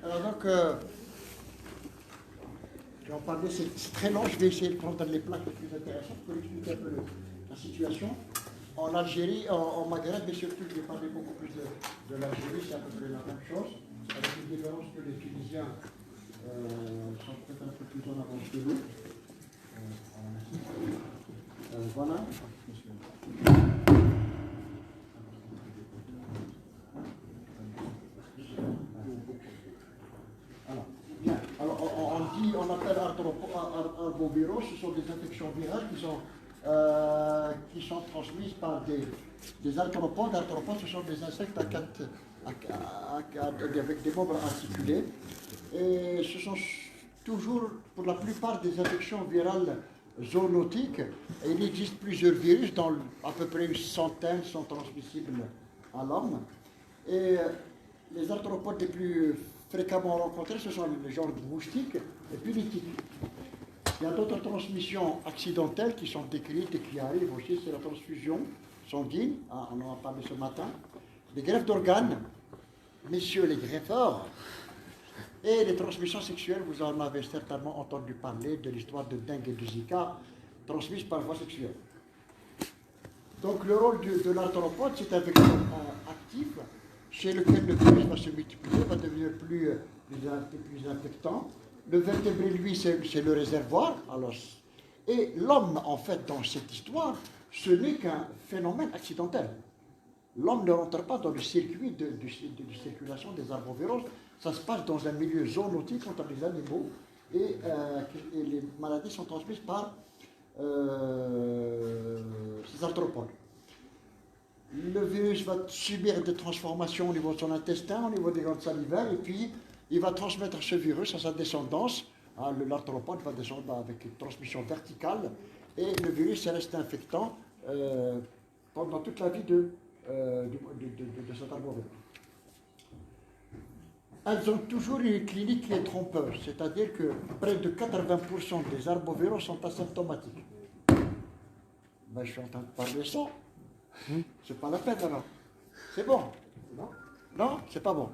Alors donc, je vais en parler, c'est très long, je vais essayer de prendre les plaques les plus intéressantes pour expliquer un peu la situation. En Algérie, en Maghreb, mais surtout, je vais parler beaucoup plus de l'Algérie, c'est à peu près la même chose, avec une différence que les Tunisiens sont peut-être un peu plus en avance que nous. Voilà. On appelle arbovirus, ce sont des infections virales qui sont transmises par des arthropodes. Arthropodes, ce sont des insectes avec des membres articulés. Et ce sont toujours, pour la plupart, des infections virales zoonotiques. Et il existe plusieurs virus, dont à peu près une centaine sont transmissibles à l'homme. Et les arthropodes les plus fréquemment rencontrés, ce sont les genres de moustiques et puis les tiques. Il y a d'autres transmissions accidentelles qui sont décrites et qui arrivent aussi, c'est la transfusion sanguine, on en a parlé ce matin, les greffes d'organes, messieurs les greffeurs, et les transmissions sexuelles, vous en avez certainement entendu parler de l'histoire de dengue et de Zika, transmises par voie sexuelle. Donc le rôle de l'arthropode, c'est un vecteur actif, chez lequel le virus va se multiplier, va devenir plus infectant. Le vertébré, lui, c'est le réservoir. Alors, et l'homme, en fait, dans cette histoire, ce n'est qu'un phénomène accidentel. L'homme ne rentre pas dans le circuit de circulation des arbovirus. Ça se passe dans un milieu zoonotique entre les animaux et les maladies sont transmises par ces arthropodes. Le virus va subir des transformations au niveau de son intestin, au niveau des glandes salivaires, et puis il va transmettre ce virus à sa descendance. L'arthropode va descendre avec une transmission verticale, et le virus reste infectant pendant toute la vie de cet arbovirus. Elles ont toujours une clinique qui est trompeuse, c'est-à-dire que près de 80% des arbovirus sont asymptomatiques. Ben, je suis en train de parler ça. C'est pas la peine alors. C'est bon. Non, non, c'est pas bon.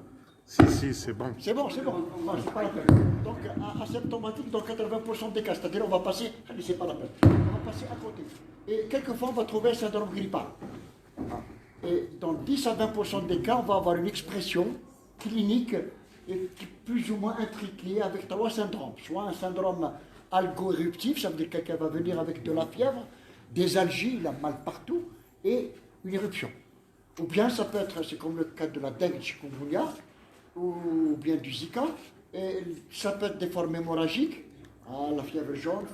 Si, c'est bon. C'est bon. Non, c'est pas la peine. Donc, asymptomatique dans 80% des cas. C'est-à-dire, on va passer, c'est pas la peine. On va passer à côté. Et quelquefois, on va trouver un syndrome grippal. Et dans 10 à 20% des cas, on va avoir une expression clinique et plus ou moins intriquée avec 3 syndromes. Soit un syndrome algo-éruptif, ça veut dire que quelqu'un va venir avec de la fièvre, des algies, il a mal partout, et une éruption. Ou bien ça peut être, c'est comme le cas de la dengue chikungunya, ou bien du Zika, et ça peut être des formes hémorragiques, la fièvre jaune,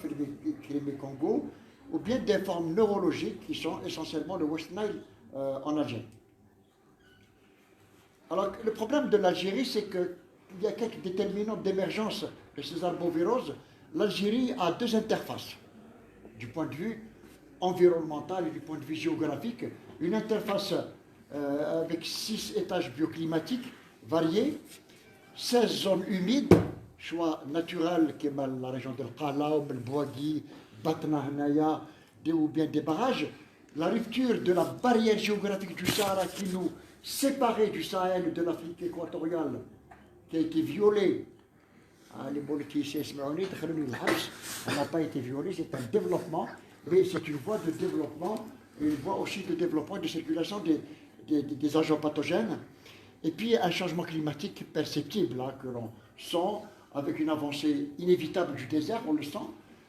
Crimée-Congo, ou bien des formes neurologiques qui sont essentiellement le West Nile en Algérie. Alors le problème de l'Algérie, c'est qu'il y a quelques déterminants d'émergence de ces arboviroses. L'Algérie a 2 interfaces, du point de vue environnemental et du point de vue géographique, une interface avec 6 étages bioclimatiques variés, 16 zones humides, soit naturelles, qui est la région de Qalaoum, le Bouagui, Batna, Hanaya, ou bien des barrages, la rupture de la barrière géographique du Sahara qui nous séparait du Sahel et de l'Afrique équatoriale, qui a été violée. Les politiciens n'a pas été violée, c'est un développement. Mais c'est une voie de développement, une voie aussi de développement et de circulation des agents pathogènes. Et puis un changement climatique perceptible que l'on sent avec une avancée inévitable du désert, on le sent,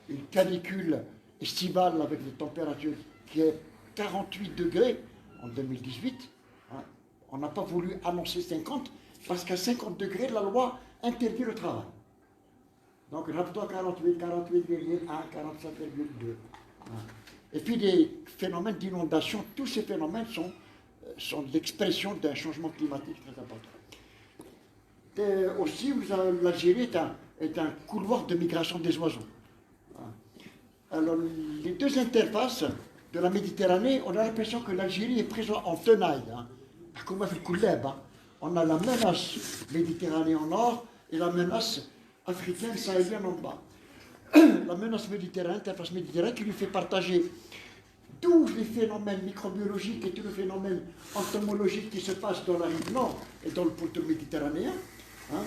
une canicule estivale avec des températures qui est 48 degrés en 2018. On n'a pas voulu annoncer 50 parce qu'à 50 degrés, la loi interdit le travail. Donc rappelez-toi 48,1, 47,2. Et puis des phénomènes d'inondation, tous ces phénomènes sont l'expression d'un changement climatique très important. Aussi, l'Algérie est un couloir de migration des oiseaux. Alors, les 2 interfaces de la Méditerranée, on a l'impression que l'Algérie est présente en tenaille. Comme avec le Kouleb, on a la menace méditerranéenne en nord et la menace africaine sahélienne en bas. La menace méditerranéenne, l'interface méditerranéenne qui lui fait partager tous les phénomènes microbiologiques et tous les phénomènes entomologiques qui se passent dans la rive nord et dans le pourtour méditerranéen, hein,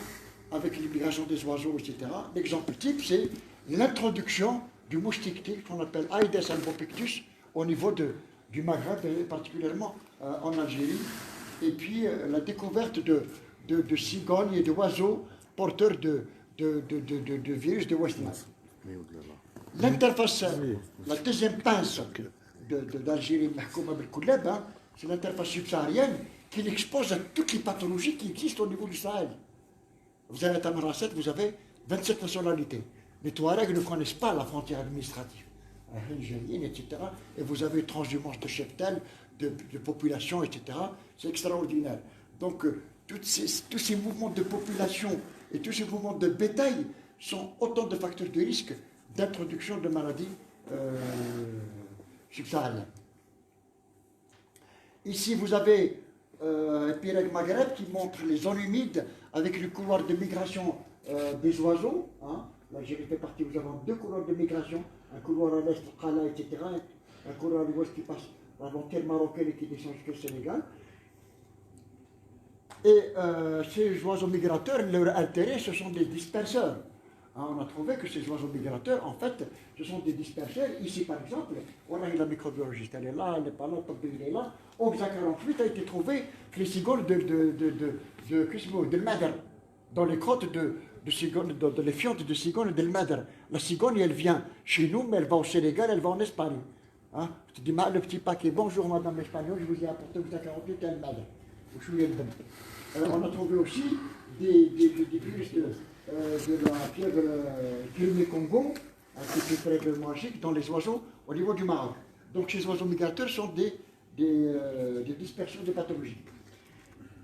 avec l'immigration des oiseaux, etc. L'exemple type, c'est l'introduction du moustique tigre qu'on appelle Aedes albopictus au niveau du Maghreb et particulièrement en Algérie. Et puis la découverte de cigognes et d'oiseaux porteurs de virus de West Nile. L'interface, la deuxième pince d'Algérie, c'est l'interface subsaharienne qui l'expose à toutes les pathologies qui existent au niveau du Sahel. Vous avez à Tamarasset, vous avez 27 nationalités. Les Touaregs ne connaissent pas la frontière administrative algérienne, etc. Et vous avez transhumance de cheptel, de population, etc. C'est extraordinaire. Donc, tous ces mouvements de population et tous ces mouvements de bétail sont autant de facteurs de risque d'introduction de maladies subsahariennes. Ici, vous avez un Pireg Maghreb qui montre les zones humides avec le couloir de migration des oiseaux. Hein. L'Algérie fait partie, vous avez deux couloirs de migration, un couloir à l'est, Khala, etc., un couloir à l'ouest qui passe à la frontière marocaine et qui descend jusqu'au Sénégal. Et ces oiseaux migrateurs, leur intérêt, ce sont des disperseurs. Hein, on a trouvé que ces oiseaux migrateurs, en fait, ce sont des disperseurs. Ici, par exemple, on a eu la microbiologiste, elle est là, elle n'est pas là, il est là. Au XA 48 a été trouvé que les cigognes de Madr, dans les crottes de cigognes, dans les fientes de cigognes de Madr. La cigogne, elle vient chez nous, mais elle va au Sénégal, elle va en Espagne. Hein? Je te dis, le petit paquet, bonjour madame l'espagnole, je vous ai apporté au XA 48 et El Madr. On a trouvé aussi des virus de la fièvre Guinée-Congo, qui est très magique, dans les oiseaux au niveau du Maroc. Donc ces oiseaux migrateurs sont des dispersions de pathologies.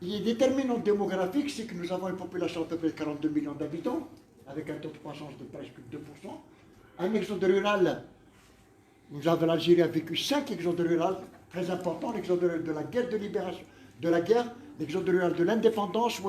Les déterminants démographiques, c'est que nous avons une population à peu près de 42 millions d'habitants, avec un taux de croissance de presque 2%. Un exode rural, l'Algérie a vécu 5 exodes rurales très importants, l'exode rural de la guerre de libération, de la guerre, l'exode rural de l'indépendance,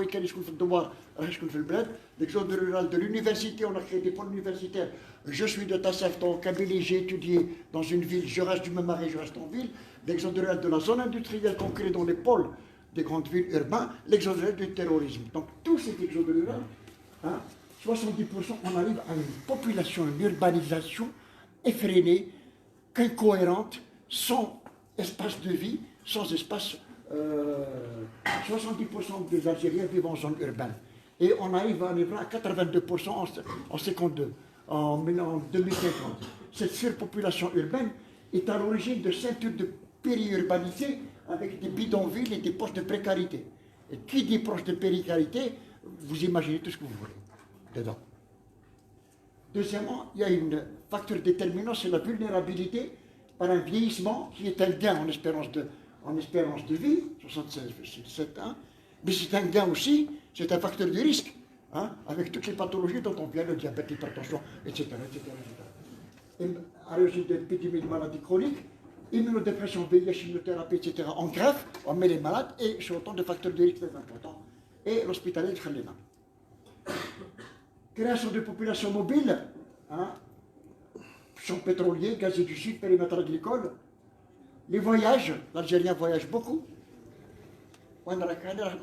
l'exode rural de l'université, on a créé des pôles universitaires. Je suis de Tassef, en Kabylie, j'ai étudié dans une ville, je reste du même arrêt, je reste en ville. L'exode rural de la zone industrielle qu'on crée dans les pôles des grandes villes urbaines, l'exode rural du terrorisme. Donc tous ces exodes ruraux, hein, 70%, on arrive à une population, une urbanisation effrénée, incohérente, sans espace de vie, sans espace. 70% des Algériens vivent en zone urbaine. Et on arrive à 82% en 52, en 2050. Cette surpopulation urbaine est à l'origine de ceintures de périurbanité avec des bidonvilles et des postes de précarité. Et qui dit proche de précarité, vous imaginez tout ce que vous voulez dedans. Deuxièmement, il y a un facteur déterminant, c'est la vulnérabilité par un vieillissement qui est un gain en espérance de vie, 76,7 ans, mais c'est un gain aussi, c'est un facteur de risque, hein, avec toutes les pathologies dont on vient, le diabète, l'hypertension, etc. Et à l'origine d'épidémies de maladies chroniques, immunodépression, VIH, chimiothérapie, etc. En greffe, on met les malades et sur autant de facteurs de risque très importants. Et l'hospitalier de Khalina. Création de populations mobiles, hein, champs pétroliers, gaziers du Sud, périmètre agricole. Les voyages, l'Algérien voyage beaucoup. La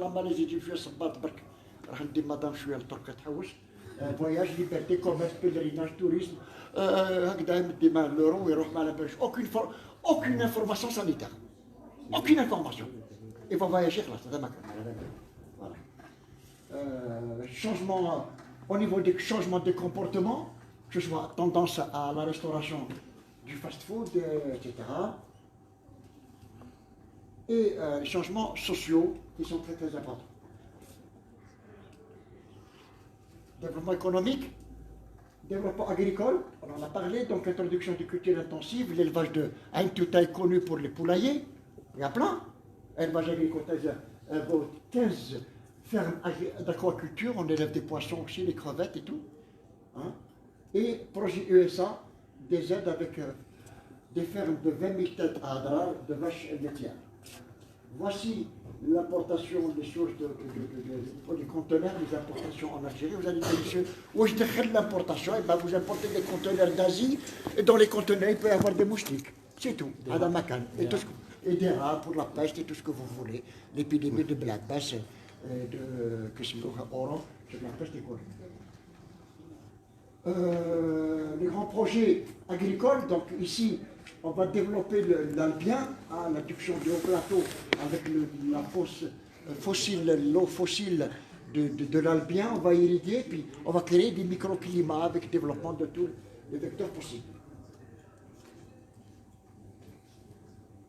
Malaisie, voyage, liberté, commerce, pèlerinage, tourisme, aucune information sanitaire. Aucune information. Il faut voyager là, c'est voilà. Changement, au niveau des changements de comportement, que ce soit tendance à la restauration du fast-food, etc. Et les changements sociaux qui sont très très importants. Développement économique, développement agricole, on en a parlé, donc introduction de cultures intensives, l'élevage de Ain Toutaï connu pour les poulaillers, il y a plein. Élevage agricole, 15 fermes d'aquaculture, on élève des poissons aussi, les crevettes et tout. Hein. Et projet USA, des aides avec des fermes de 20 000 têtes à Adrar, de vaches laitières. Voici l'importation des choses pour les conteneurs, les importations en Algérie. Vous allez dire, monsieur, où je l'importation, et ben vous importez des conteneurs d'Asie, et dans les conteneurs, il peut y avoir des moustiques. C'est tout, à la Macan. Et des rats pour la peste et tout ce que vous voulez. L'épidémie de la peste, de la peste et quoi. Les grands projets agricoles, donc ici, on va développer l'Albien, l'adduction de haut plateau avec l'eau fossile de l'Albien, on va irriguer, puis on va créer des microclimats avec le développement de tous les vecteurs possibles.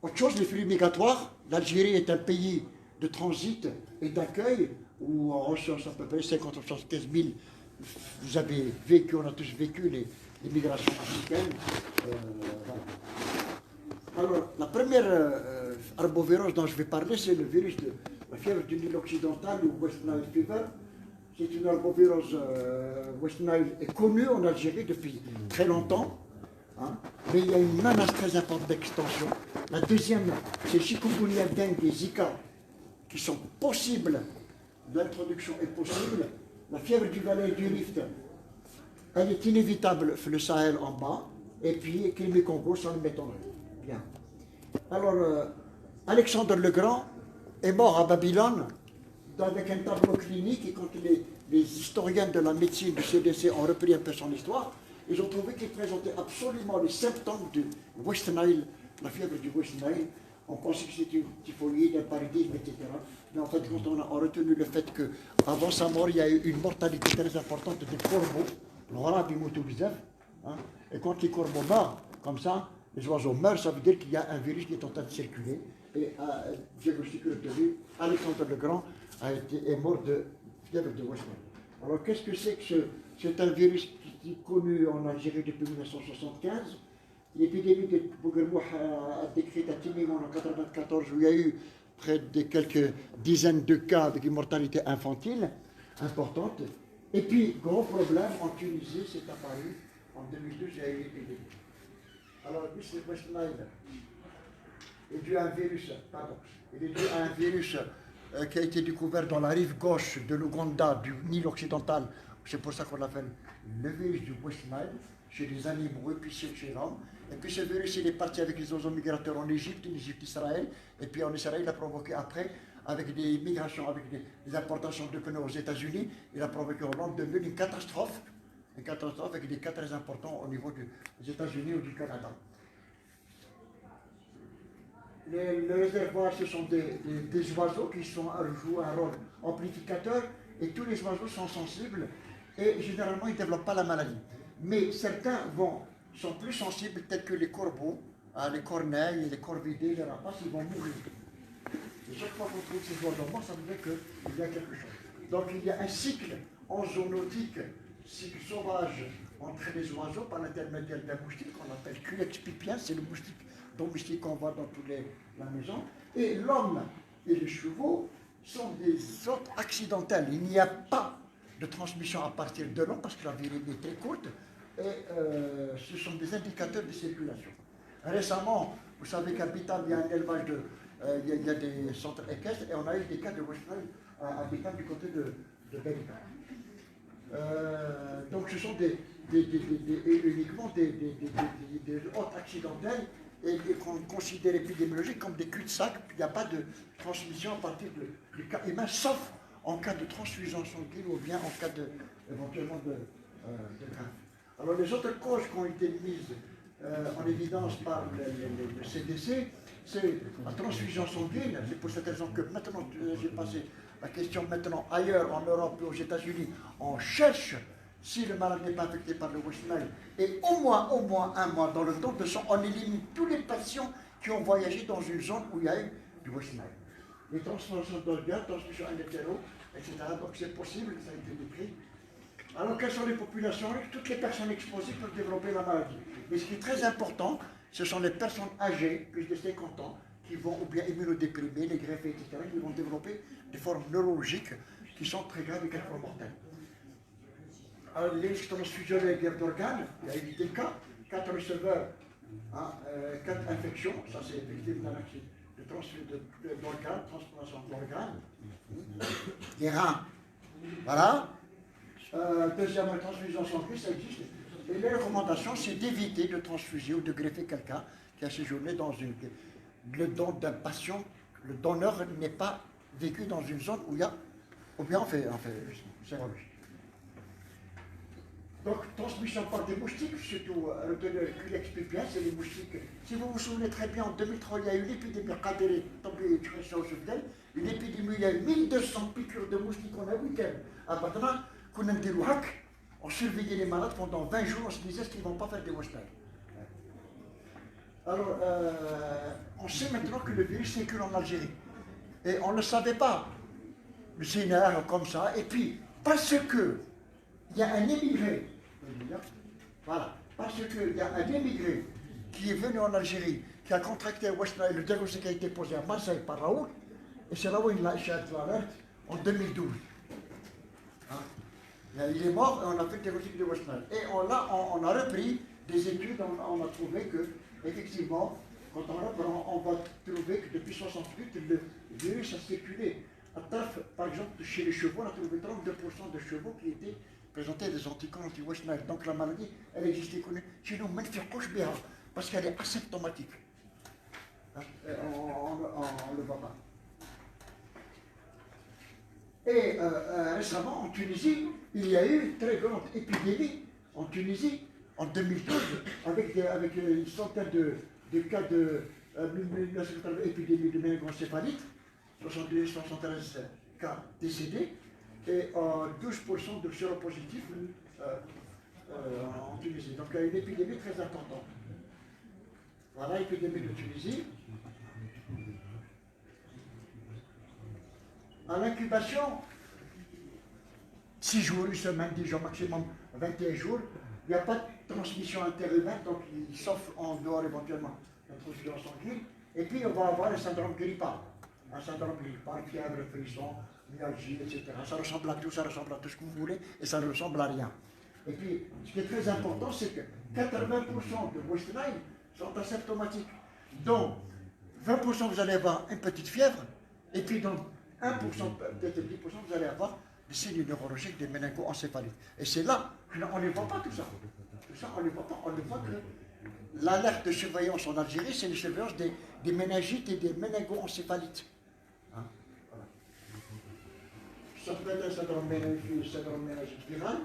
Autre chose, les flux migratoires. L'Algérie est un pays de transit et d'accueil où on recense à peu près 50 ou 75 000. Vous avez vécu, on a tous vécu les migrations africaines. Voilà. Alors, la première arbovirose dont je vais parler, c'est le virus de la fièvre du Nil occidental ou West Nile Fever. C'est une arbovirose West Nile est connue en Algérie depuis très longtemps. Hein, mais il y a une menace très importante d'extension. La deuxième, c'est chikungunya, dengue et Zika, qui sont possibles, l'introduction est possible. La fièvre du Valais du Rift, elle est inévitable, le Sahel en bas, et puis Crimée-Congo, ça le m'étonnerait. Bien. Alors, Alexandre le Grand est mort à Babylone avec un tableau clinique, et quand les historiens de la médecine du CDC ont repris un peu son histoire, ils ont trouvé qu'il présentait absolument les symptômes du West Nile, la fièvre du West Nile. On pensait que c'était une typhoïde, un paludisme, etc. Mais en fait, quand on a retenu le fait qu'avant sa mort, il y a eu une mortalité très importante des corbeaux, hein, et quand les corbeaux meurent, comme ça, les oiseaux meurent, ça veut dire qu'il y a un virus qui est en train de circuler. Et diagnostic retenu, Alexandre le Grand est mort de fièvre de West Nile. Alors qu'est-ce que c'est que c'est un virus qui est connu en Algérie depuis 1975. L'épidémie de Bouguermouh a décrit à Timimon en 1994 où il y a eu près de quelques dizaines de cas avec une mortalité infantile importante. Et puis, gros problème, en Tunisie, c'est apparu en 2012, il y a eu l'épidémie. Alors, lui, c'est West Nile. Il est dû à un virus, qui a été découvert dans la rive gauche de l'Ouganda, du Nil occidental. C'est pour ça qu'on l'appelle le virus du West Nile, chez les animaux et puis chez l'homme. Et puis ce virus, il est parti avec les oiseaux migrateurs en Égypte, Israël. Et puis en Israël, il a provoqué après, avec des migrations, avec des importations de pneus aux États-Unis, il a provoqué au long de une catastrophe avec des cas très importants au niveau des États-Unis ou du Canada. Les réservoirs, ce sont des oiseaux qui jouent un rôle amplificateur, et tous les oiseaux sont sensibles et généralement ils ne développent pas la maladie. Mais certains sont plus sensibles, tels que les corbeaux, les corneilles, les corvidés, les rapaces, ils vont mourir. Et chaque fois qu'on trouve ces oiseaux morts, ça veut dire qu'il y a quelque chose. Donc il y a un cycle en zoonotique, cycle sauvage entre les oiseaux par l'intermédiaire d'un moustique qu'on appelle Culex pipiens, c'est le moustique domestique qu'on voit dans toute la maison. Et l'homme et les chevaux sont des hôtes accidentels. Il n'y a pas de transmission à partir de l'homme parce que la vie est très courte et ce sont des indicateurs de circulation. Récemment, vous savez qu'à Bitam, il y a un élevage il y a des centres équestres et on a eu des cas de West Nile à Bitam du côté de Berika. Donc ce sont uniquement des hôtes accidentels et qu'on considère épidémiologiques comme des cul-de-sac. Il n'y a pas de transmission à partir du cas humain, sauf en cas de transfusion sanguine ou bien en cas éventuellement de greffe. Alors les autres causes qui ont été mises en évidence par le CDC, c'est la transfusion sanguine. C'est pour cette raison que maintenant, j'ai passé la question maintenant ailleurs en Europe et aux États-Unis, on cherche si le malade n'est pas affecté par le West Nile. Et au moins un mois dans le temps de sang, on élimine tous les patients qui ont voyagé dans une zone où il y a eu du West Nile. Les transfusions d'organes, transfusions hétéro, etc. Donc c'est possible, ça a été décrit. Alors quelles sont les populations? Toutes les personnes exposées peuvent développer la maladie. Mais ce qui est très important, ce sont les personnes âgées, plus de 50 ans, qui vont, ou bien immunodéprimées, les greffés, etc., qui vont développer des formes neurologiques qui sont très graves et quelquefois mortelles. Alors, les transfusions et guerres d'organes, il y a eu des cas, 4 receveurs, 4 infections, ça c'est effectivement un accident de transfusion d'organes, transplantation d'organes, des reins, voilà. Deuxième transfusion sanguine, ça existe. Et les recommandations, c'est d'éviter de transfuser ou de greffer quelqu'un qui a séjourné dans une... Le don d'un patient, le donneur n'est pas vécu dans une zone où il y a... Ou bien on fait sérologie. Donc, transmission par des moustiques, surtout, qu'il explique bien, c'est les moustiques. Si vous vous souvenez très bien, en 2003, il y a eu l'épidémie Kaderi, une épidémie, il y a eu 1200 piqûres de moustiques en un week-end. À Badra, on surveillait les malades pendant 20 jours, on se disait qu'ils ne vont pas faire des Western. Alors, on sait maintenant que le virus circule en Algérie. Et on ne le savait pas. C'est une erreur comme ça. Et puis, parce que il y a un émigré, voilà, parce qu'il y a un émigré qui est venu en Algérie, qui a contracté West Nile, le diagnostic a été posé à Marseille par Raoul, et c'est là où il a échappé l'alerte en 2012. Hein? Il est mort et on a fait le diagnostic de West Nile. Et on a repris des études, on a trouvé que, effectivement, quand on reprend, on va trouver que depuis 1968, le virus a circulé. Par exemple, chez les chevaux, on a trouvé 32% de chevaux qui étaient présentaient des anticorps anti-West Nile. Donc la maladie, elle existait connue. Chez nous, même faire couche bien, parce qu'elle est asymptomatique. Hein? On ne le voit pas. Et récemment, en Tunisie, il y a eu une très grande épidémie en Tunisie, en 2012, avec une centaine de cas d'épidémie de méningoencéphalite, 72-73 cas décédés, et 12% de séropositifs en Tunisie. Donc il y a une épidémie très importante. Voilà l'épidémie de Tunisie. À l'incubation, 6 jours, une semaine, 10 jours, maximum 21 jours, il n'y a pas de transmission interhumaine, donc sauf en dehors éventuellement la transfusion sanguine. Et puis on va avoir le syndrome grippal. Un syndrome grippal, fièvre, frisson, myalgie, etc. Ça ressemble à tout, ça ressemble à tout ce que vous voulez, et ça ne ressemble à rien. Et puis, ce qui est très important, c'est que 80% de West Nile sont asymptomatiques. Donc, 20% vous allez avoir une petite fièvre, et puis dans 1%, peut-être 10%, vous allez avoir des signes neurologiques, des méningoencéphalites. Et c'est là qu'on ne voit pas tout ça. Tout ça, on ne voit pas. On ne voit que l'alerte de surveillance en Algérie, c'est la surveillance des méningites et des méningoencéphalites. Hein? Voilà. Ça peut être un syndrome méningite viral,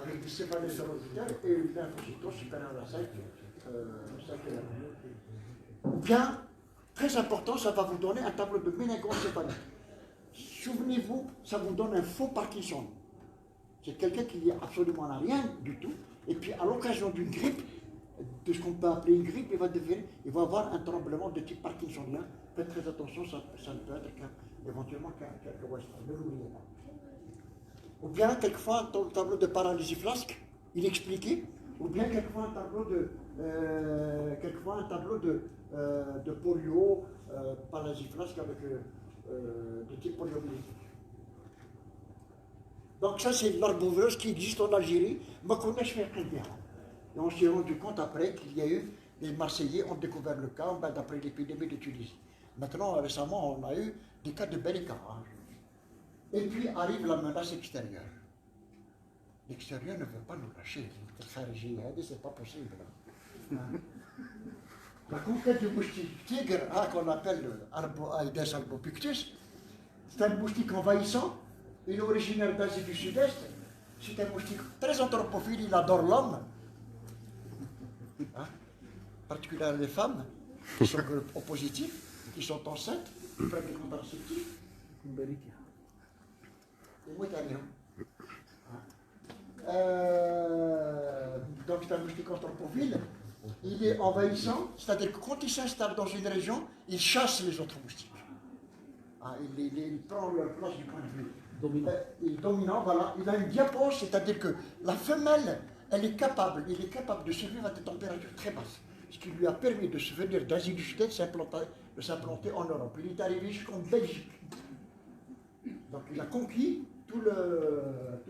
avec des céphalées héréditaires et une lymphocytose supérieure à 5 Ou bien, très important, ça va vous donner un tableau de méningoencéphalite. Souvenez-vous, ça vous donne un faux Parkinson. C'est quelqu'un qui dit absolument rien du tout, et puis à l'occasion d'une grippe, de ce qu'on peut appeler une grippe, il va avoir un tremblement de type parkinsonien. Faites très attention, ça ne peut être éventuellement qu'un West, ne l'oubliez pas. Ou bien, quelquefois, dans le tableau de paralysie flasque, il expliquait, ou bien quelquefois un tableau de polio, paralysie flasque avec de type poliomyélitique. Donc ça, c'est l'arbovirus qui existe en Algérie, mais qu'on a fait bien. Et on s'est rendu compte après qu'il y a eu, les Marseillais ont découvert le cas d'après l'épidémie de Tunisie. Maintenant, récemment, on a eu des cas de Belika. Hein. Et puis arrive la menace extérieure. L'extérieur ne veut pas nous lâcher. C'est pas possible. Hein. La conquête du moustique tigre, hein, qu'on appelle Aedes albopictus, c'est un moustique envahissant. Il est originaire d'Asie du Sud-Est. C'est un moustique très anthropophile, il adore l'homme. Hein? Particulièrement les femmes qui sont positifs, qui sont enceintes, qui prennent des contraceptifs. Donc c'est un moustique anthropophile. Il est envahissant, c'est-à-dire que quand il s'installe dans une région, il chasse les autres moustiques. Ah, il prend leur place du point de vue dominant. Voilà. Il a une diapause, c'est-à-dire que la femelle, il est capable de survivre à des températures très basses. Ce qui lui a permis de se venir d'Asie du Sud-Est, de s'implanter en Europe. Il est arrivé jusqu'en Belgique. Donc il a conquis toute l'Europe.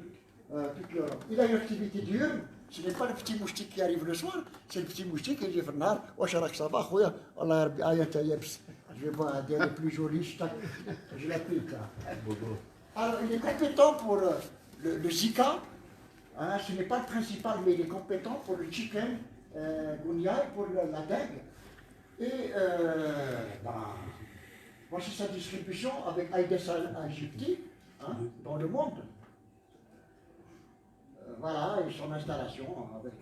Il a une activité diurne. Ce n'est pas le petit moustique qui arrive le soir, c'est le petit moustique qui dit Fernand, ça va, je vais voir des plus jolis, je l'applique là. Alors il est compétent pour le Zika, hein, ce n'est pas le principal, mais il est compétent pour le chicken gunyai, pour la dengue. Et voici sa distribution avec Aïdès Al-Egypti dans le monde. Voilà, et son installation avec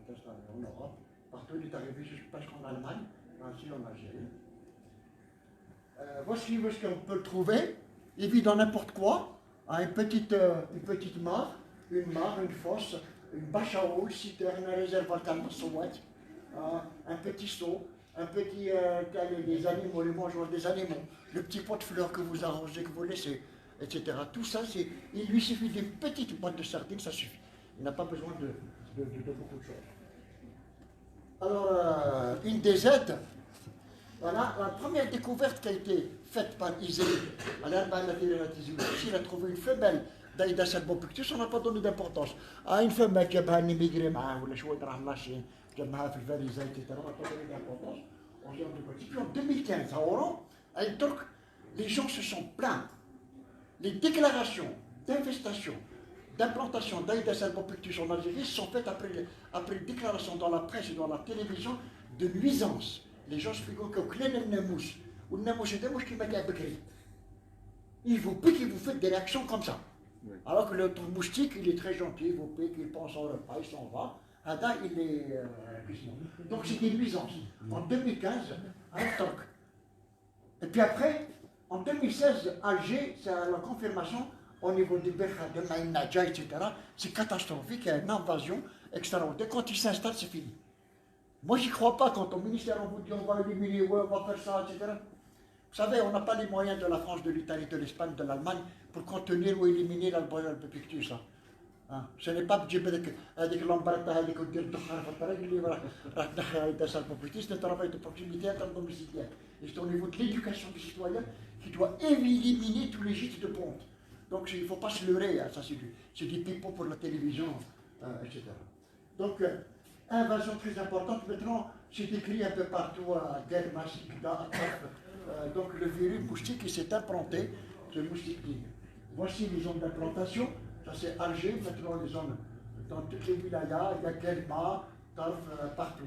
en Europe. Partout, il est arrivé jusqu'en Allemagne, ainsi en Algérie. Voici où est-ce qu'on peut le trouver. Il vit dans n'importe quoi. Une petite mare, une fosse, une bâche à eau, une citerne, un réservoir un petit seau, un petit des animaux, les mangeoires des animaux, le petit pot de fleurs que vous arrosez, que vous laissez, etc. Tout ça, il lui suffit d'une petite boîte de sardines, ça suffit. Il n'a pas besoin de beaucoup de choses. Alors, une des aides, voilà, la première découverte qui a été faite par Isée, il a trouvé une femelle d'Aïdès albopictus, on n'a pas donné d'importance. Une femelle qui a immigré, ou la chouette de Rahmachin, qui a fait le valisa, etc., on n'a pas donné d'importance. Puis en 2015, à Oran, à El Turc, les gens se sont plaints. Les déclarations d'investation, d'implantation d'Aïdès albopictus en Algérie sont faites après une déclaration dans la presse et dans la télévision de nuisance. Les gens se figurent que il vous pique et vous faites des réactions comme ça. Oui. Alors que l'autre moustique, il est très gentil, il vous pique, il pense au repas, il s'en va. Ada, il est. Donc c'est des nuisances. En 2015, à Turc. Et puis après, en 2016, Alger, c'est la confirmation au niveau des Berkha, de Maïn Nadja, etc. C'est catastrophique, il y a une invasion extraordinaire. Quand il s'installe, c'est fini. Moi, j'y crois pas quand au ministère on vous dit on va éliminer, ouais, on va faire ça, etc. Vous savez, on n'a pas les moyens de la France, de l'Italie, de l'Espagne, de l'Allemagne pour contenir ou éliminer l'albopictus. Ce n'est pas avec l'embarras, avec le c'est un travail de proximité interdomiciliaire. Et c'est au niveau de l'éducation des citoyens qui doit éliminer tous les gîtes de ponte. Donc il ne faut pas se leurrer, ça c'est du pipeau pour la télévision, etc. Donc, invasion très importante. Maintenant, c'est écrit un peu partout à Dermas, donc le virus moustique qui s'est implanté, ce moustique. Voici les zones d'implantation. Ça c'est Alger, maintenant les zones dans toutes les wilayas, il y a Kelma, Tarf, partout.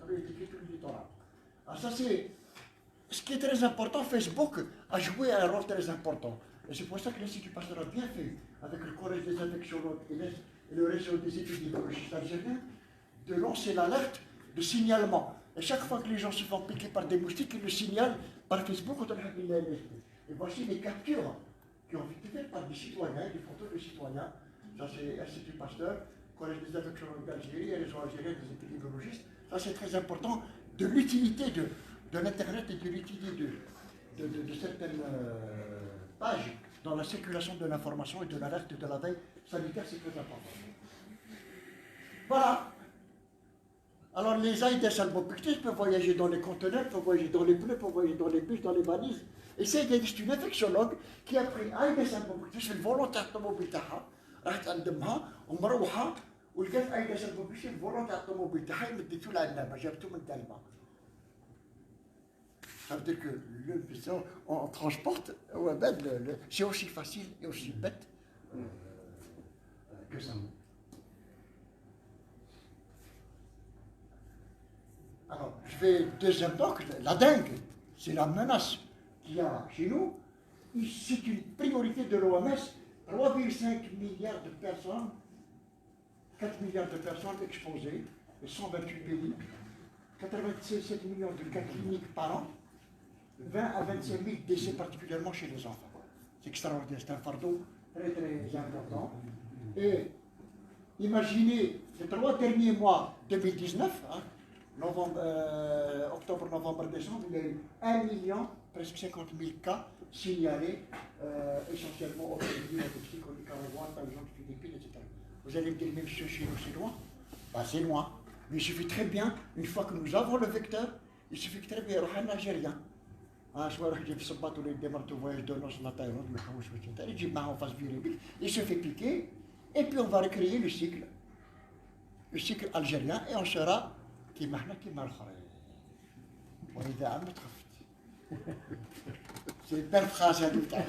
Il est écrit tout le littoral. Alors ça c'est ce qui est très important. Facebook a joué un rôle très important. Et c'est pour ça que l'Institut Pasteur a bien fait, avec le collège des infectiologues et le réseau des épidémiologistes algériens, de lancer l'alerte de signalement. Et chaque fois que les gens se font piquer par des moustiques, ils le signalent par Facebook. Et voici les captures qui ont été faites par des citoyens, des photos de citoyens. Ça c'est l'Institut Pasteur, Collège des infectiologues d'Algérie et réseau algérien des épidémiologistes. Ça c'est très important de l'utilité de l'Internet et de l'utilité de certaines pages dans la circulation de l'information et de l'alerte de la veille sanitaire, c'est très important. Voilà. Alors les Aïdès albopictus peuvent voyager dans les conteneurs, peuvent voyager dans les pneus, peuvent voyager dans les bus, dans les valises. Et c'est une infectiologue qui a pris Aïdès albopictus في الفولونتير الطوموبيل تاعها راحت عندها ومروحه ولقات Aïdès albopictus في الفولونتير الطوموبيل تاعها مديتو لها جابتو من الدلمه. Ça veut dire que le vaisseau on transporte, c'est aussi facile et aussi bête que ça. Alors, je vais deuxième bloc, la dengue, c'est la menace qu'il y a chez nous. C'est une priorité de l'OMS. 3,5 milliards de personnes, 4 milliards de personnes exposées, et 128 pays, 87 millions de cas cliniques par an, 20 à 25 000 décès particulièrement chez les enfants. C'est extraordinaire, c'est un fardeau très très important. Et imaginez les 3 derniers mois 2019, octobre, novembre, décembre, il y a eu 1 million, presque 50 000 cas signalés, essentiellement au Brésil, au Mexique, au Nicaragua, par exemple, aux Philippines, etc. Vous allez me dire, mais monsieur, chez nous, c'est loin. Ben, c'est loin. Mais il suffit très bien, une fois que nous avons le vecteur, il suffit très bien, il y a un Algérien. Il se fait piquer, et puis on va recréer le cycle algérien, et on sera كيما حنا كيما الاخرين واذا عمت خفت سي بير فراس هذوك تاع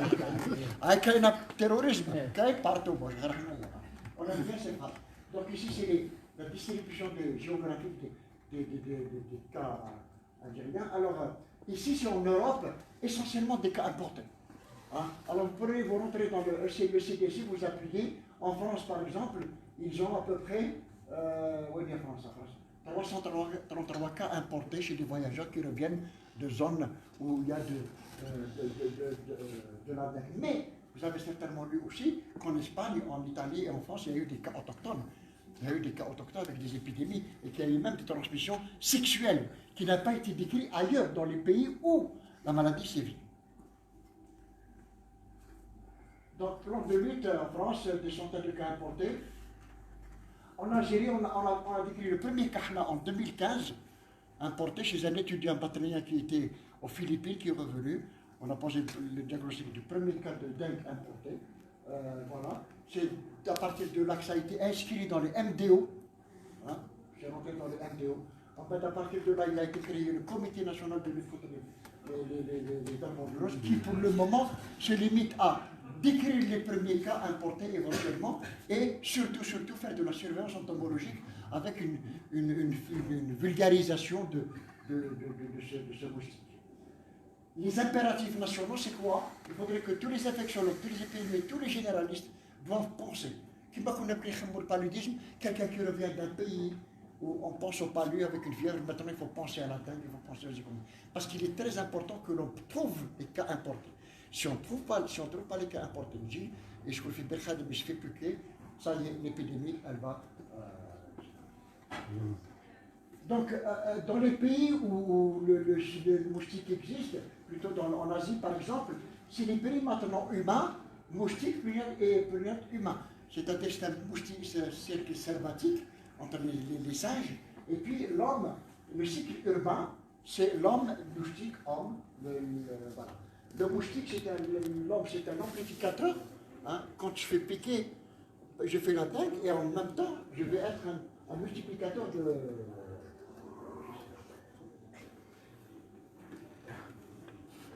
هاي كاينه تيروريزم كاين بارتو باش غير حنايا ولا فين سي بحال دونك ici c'est la distribution géographique des cas algériens. Alors, ici, c'est en Europe, essentiellement des cas importés. Hein? Alors, vous rentrez dans le CDC, vous appuyez. En France, par exemple, ils ont à peu près, oui, bien France, en France, 333 cas importés chez des voyageurs qui reviennent de zones où il y a de la dengue. Mais vous avez certainement lu aussi qu'en Espagne, en Italie et en France, il y a eu des cas autochtones. Il y a eu des cas autochtones avec des épidémies et qu'il y a eu même des transmissions sexuelles qui n'ont pas été décrites ailleurs dans les pays où la maladie sévit. Donc, plan de lutte en France, des centaines de cas importés. En Algérie, on a décrit le premier kahna en 2015, importé chez un étudiant bataillon qui était aux Philippines, qui est revenu. On a posé le diagnostic du premier cas de dengue importé. Voilà. C'est à partir de là que ça a été inscrit dans le MDO. Hein? C'est rentré dans le MDO. En fait, à partir de là, il a été créé le Comité national de lutte contre les tuberculoses, qui pour le moment se limite à décrire les premiers cas importés éventuellement et surtout faire de la surveillance entomologique avec une vulgarisation de ce moustique. Les impératifs nationaux, c'est quoi? Il faudrait que tous les infectiologues, tous les épidémiologues, tous les généralistes doivent penser. Qui m'a qu'on appelle le paludisme, quelqu'un qui revient d'un pays où on pense au palu avec une fièvre, maintenant il faut penser à la dengue, il faut penser aux économies. Parce qu'il est très important que l'on trouve les cas importés. Si on ne trouve pas les cas importés, et je vous fais berkhad, mais je fais piquer, ça y est, l'épidémie, elle va. Donc, dans les pays où le moustique existe, plutôt en Asie par exemple, c'est les pays maintenant humains, moustique et humain. C'est-à-dire que c'est un moustique, c'est un cercle selvatique entre les singes, et puis l'homme, le cycle urbain, c'est l'homme, moustique, homme, voilà. Le moustique, l'homme, c'est un amplificateur. Hein. Quand je fais piquer, je fais la dengue, et en même temps, je vais être un multiplicateur de.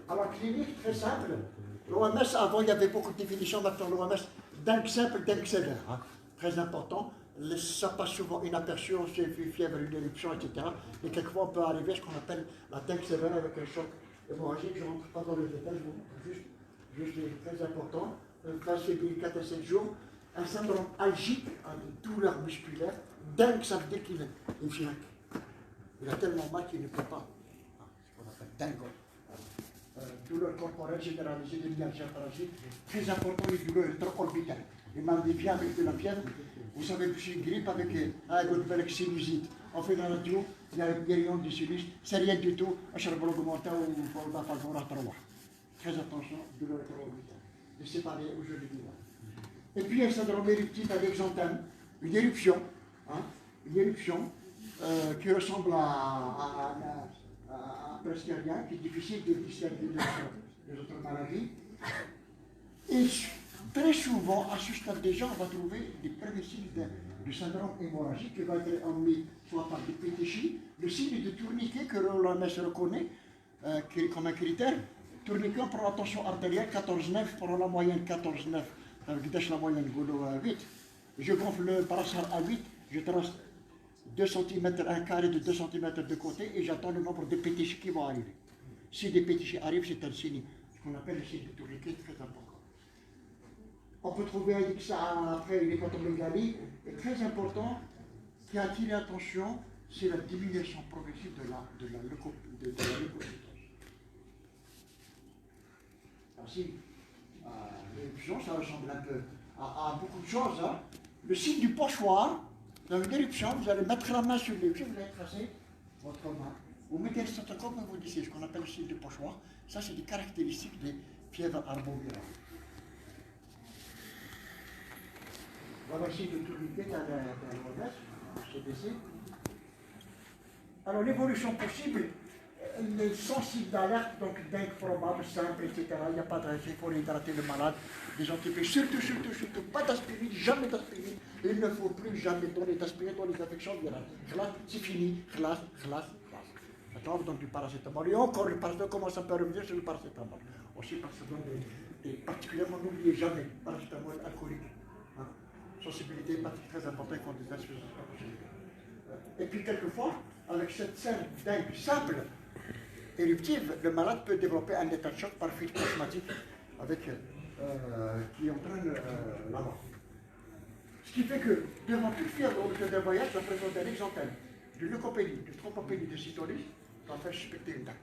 Alors, clinique, très simple. L'OMS, avant, il y avait beaucoup de définitions, maintenant, l'OMS, dengue simple, dengue sévère. Hein. Très important. Ça passe souvent inaperçu, on sait fièvre, une éruption, etc. Et quelquefois, on peut arriver à ce qu'on appelle la dengue sévère avec un choc hémorragique. Je ne rentre pas dans le détail, je vous montre juste très important. Phase fébrile 4 à 7 jours. Un syndrome algique, une douleur musculaire. Dengue, ça veut dire qu'il vient. Il a tellement mal qu'il ne peut pas. C'est ce qu'on appelle dengue. Douleur corporelle généralisée de myalgie parasique. Très important, les douleurs rétro-orbitales. Les maladies viennent avec de la fièvre. Vous savez que c'est une grippe avec sinusite. On fait dans la radio, il y a une guérison du sinus, c'est rien du tout. Très attention, douleur rétro-orbitale. De séparer aujourd'hui. Et puis un syndrome éruptif avec exanthème, une éruption, hein, qui ressemble à presque rien, qui est difficile de distinguer des autres maladies. Et très souvent, à ce stade déjà, on va trouver des premiers signes du syndrome hémorragique qui va être emmené soit par des pétéchies, le signe de tourniquet que l'OMS reconnaît comme un critère. Tourniquet, on prend la tension artérielle 14,9, prend la moyenne 14,9, avec la moyenne à 8. Je gonfle le parassar à 8, je trace 2 cm, un carré de 2 cm de côté et j'attends le nombre de pétéchies qui vont arriver. Si des pétéchies arrivent, c'est un signe, ce qu'on appelle le signe de tourniquet, très important. On peut trouver après une hépatomégalie, et très important, qui a attiré l'attention, c'est la diminution progressive de la leucocytose. Ainsi, l'éruption, ça ressemble un peu à beaucoup de choses. Hein. Le signe du pochoir, dans une éruption, vous allez mettre la main sur l'éruption, vous allez tracer votre main. Vous mettez le statocope, vous dites, ce qu'on appelle le signe du pochoir. Ça, c'est des caractéristiques des fièvres arbovirales. Voilà ici le tourniquet dans l'OMS, CDC. Alors l'évolution possible, les sensibles d'alerte, donc dengue probable, simple, etc. Il n'y a pas de risque, il faut hydrater le malade, des antibiotiques, surtout, pas d'aspirine, jamais d'aspirine. Il ne faut plus jamais donner d'aspirine dans les infections virales. C'est fini, glace. D'accord, donc du paracétamol. Et encore, le paracétamol commence à revenir sur le paracétamol. Aussi parce que particulièrement, n'oubliez jamais, paracétamol alcoolique. Hein. Sensibilité hépatique très importante contre des insuffisances. Et puis quelquefois, avec cette scène dengue simple, éruptive, le malade peut développer un état de choc par fuite plasmatique qui entraîne la mort. Ce qui fait que, devant toute fièvre au cours d'un voyage, la présence d'un exanthème, de leucopénie, de thrombopénie, de cytolyse, va faire suspecter une DAC.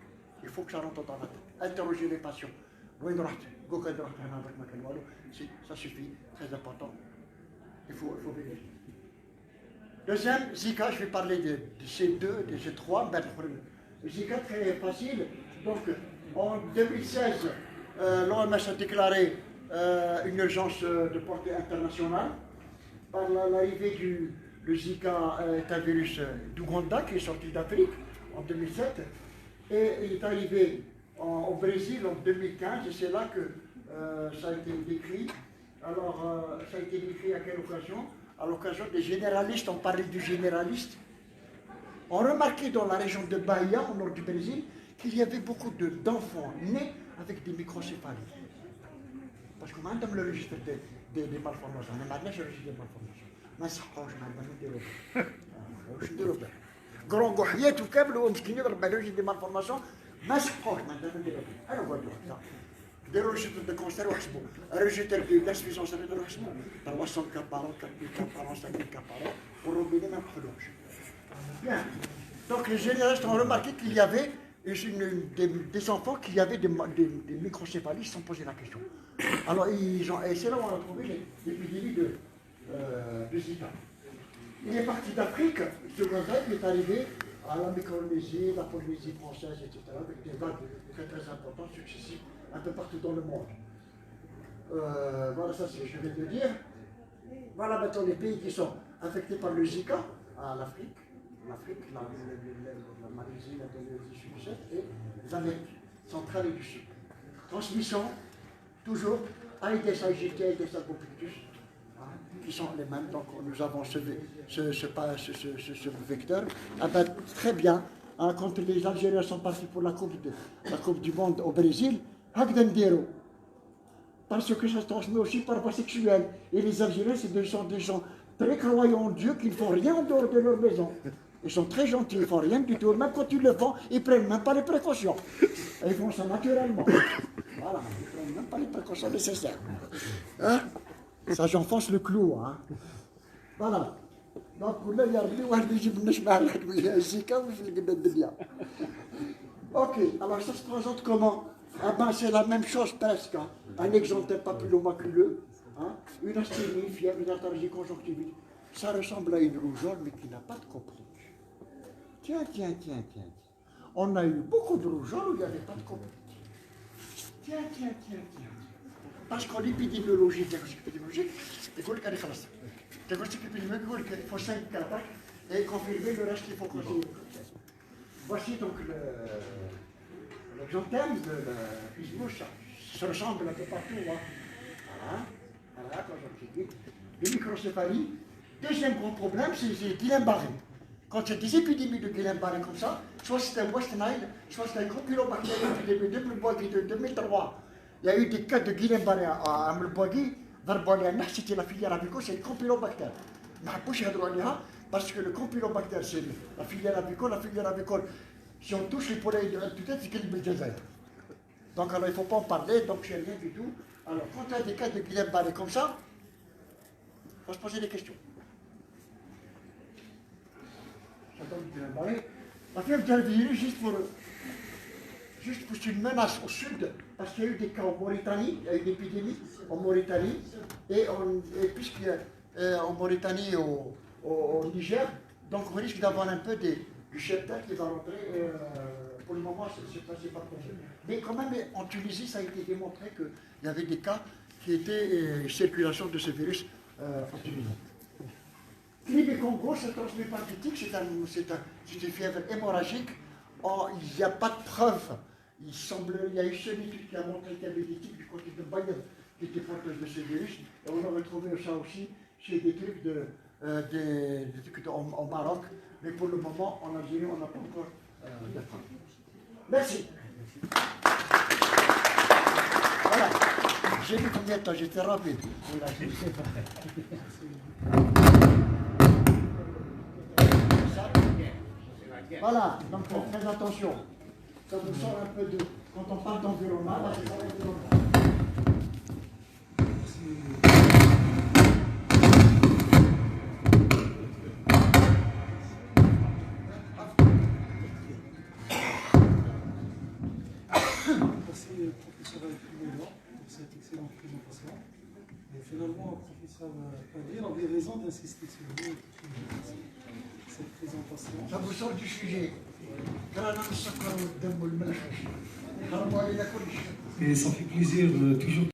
Il faut que ça rentre dans la tête. Interroger les patients. Ça suffit, très important. Il faut vérifier. Deuxième, Zika, je vais parler de C2, de C3. Ben, le Zika, très facile. Donc, en 2016, l'OMS a déclaré une urgence de portée internationale. Par l'arrivée du Zika est un virus d'Ouganda qui est sorti d'Afrique en 2007. Et il est arrivé au Brésil en 2015, et c'est là que ça a été décrit. Alors, ça a été décrit à quelle occasion? À l'occasion des généralistes, on parlait du généraliste. On remarquait dans la région de Bahia, au nord du Brésil, qu'il y avait beaucoup d'enfants nés avec des microcéphalies. Parce qu'on a le registre des malformations, on a le registre des malformations. ما نصحوش ما نديروش واش نديرو به كرونغو حياته كامل هو مسكين يضرب على ريجي دي مالفورماسيون ما نصحوش ما نديرو به انا قلت له ديروا ريجيتر دو كونسير وحسبوا الريجيتر دو لاسفيسونس ريجيتر وحسبوا 300 كابارون 4 كابارون والروبيني ما نقفلوش. Bien. Donc les généralistes ont remarqué qu'il y avait des enfants qui avaient des microcéphalies sans poser la question. Alors et c'est là où on a trouvé l'épidémie de Zika. Il est parti d'Afrique, ce Ouganda, il est arrivé à la Micronésie, la Polynésie française, etc., avec des vagues très très importantes, successives, un peu partout dans le monde. Voilà, ça c'est, je vais te dire. Voilà maintenant les pays qui sont affectés par le Zika, à l'Afrique, la Malaisie, l'Indonésie, et les Amériques centrales et du Sud. Transmission, toujours, Aedes aegypti, Aedes albopictus, qui sont les mêmes, donc nous avons ce vecteur. Ah ben, très bien, hein, quand les Algériens sont partis pour la coupe du Monde au Brésil, parce que ça se transmet aussi par voie sexuelle. Et les Algériens, c'est des gens très croyants en Dieu qui ne font rien en dehors de leur maison. Ils sont très gentils, ils ne font rien du tout. Même quand ils le font, ils ne prennent même pas les précautions. Et ils font ça naturellement. Voilà, ils ne prennent même pas les précautions nécessaires. Hein? Ça, j'enfonce le clou. Hein. Voilà. Donc, ok, alors ça se présente comment? Ah ben, c'est la même chose presque. Hein. Un exanthème papillomaculeux, hein, une asthénie, une fièvre, une athargie conjonctivite. Ça ressemble à une rougeole, mais qui n'a pas de copeaux. Tiens. On a eu beaucoup de rougeoles où il n'y avait pas de copeaux. Tiens. Parce qu'en épidémiologie, diagnostic épidémiologique, il faut le cas des classes. Diagnostic épidémiologique, il faut 5 cas et confirmer le reste qu'il faut considérer. Voici donc l'exanthème de la fismouche. Ça ressemble un peu partout. Hein. Voilà, conjonctivite. Les microcéphalies. Deuxième gros problème, c'est les Guillain-Barré. Quand il y a des épidémies de Guillain-Barré comme ça, soit c'était un West Nile, soit c'était un Campylobacter épidémie de Mulboagui de 2003. Il y a eu des cas de Guillain-Barré à Mulboagui, c'était la filière avicole, c'est le Campylobacter. Parce que le Campylobacter, c'est la filière avicole. Si on touche les pollets de l'altitude, c'est qu'il y a. Donc alors il ne faut pas en parler, donc je n'ai rien du tout. Alors quand il y a des cas de Guillain-Barré comme ça, il faut se poser des questions. La fièvre diarrhéique, juste pour une menace au sud, parce qu'il y a eu des cas en Mauritanie, il y a eu une épidémie en Mauritanie, et puisqu'il y a en Mauritanie et au Niger, donc on risque d'avoir un peu du cheptel qui va rentrer. Pour le moment, c'est passé par projet. Mais quand même, en Tunisie, ça a été démontré qu'il y avait des cas qui étaient circulation de ce virus en Tunisie. Grippe Congo, ça ne transmet pas du tic, c'est une fièvre hémorragique. Or, il n'y a pas de preuve. Il y a eu une étude qui a montré qu'il y avait des tics du côté de Bayern qui étaient porteurs de ce virus. Et on a retrouvé ça aussi chez des trucs en Maroc. Mais pour le moment, en Algérie, on n'a pas encore de preuves. Merci. Voilà. J'ai vu combien de temps, j'étais rapide. Voilà, donc faites attention. Ça vous sort un peu de... Quand on parle d'environnement, là, c'est pas l'environnement. Merci professeur Alfredo pour cette excellente présentation. Et finalement, le professeur Padir avait raison d'insister sur cette présentation. Ça vous sort du sujet. Et ça fait plaisir toujours.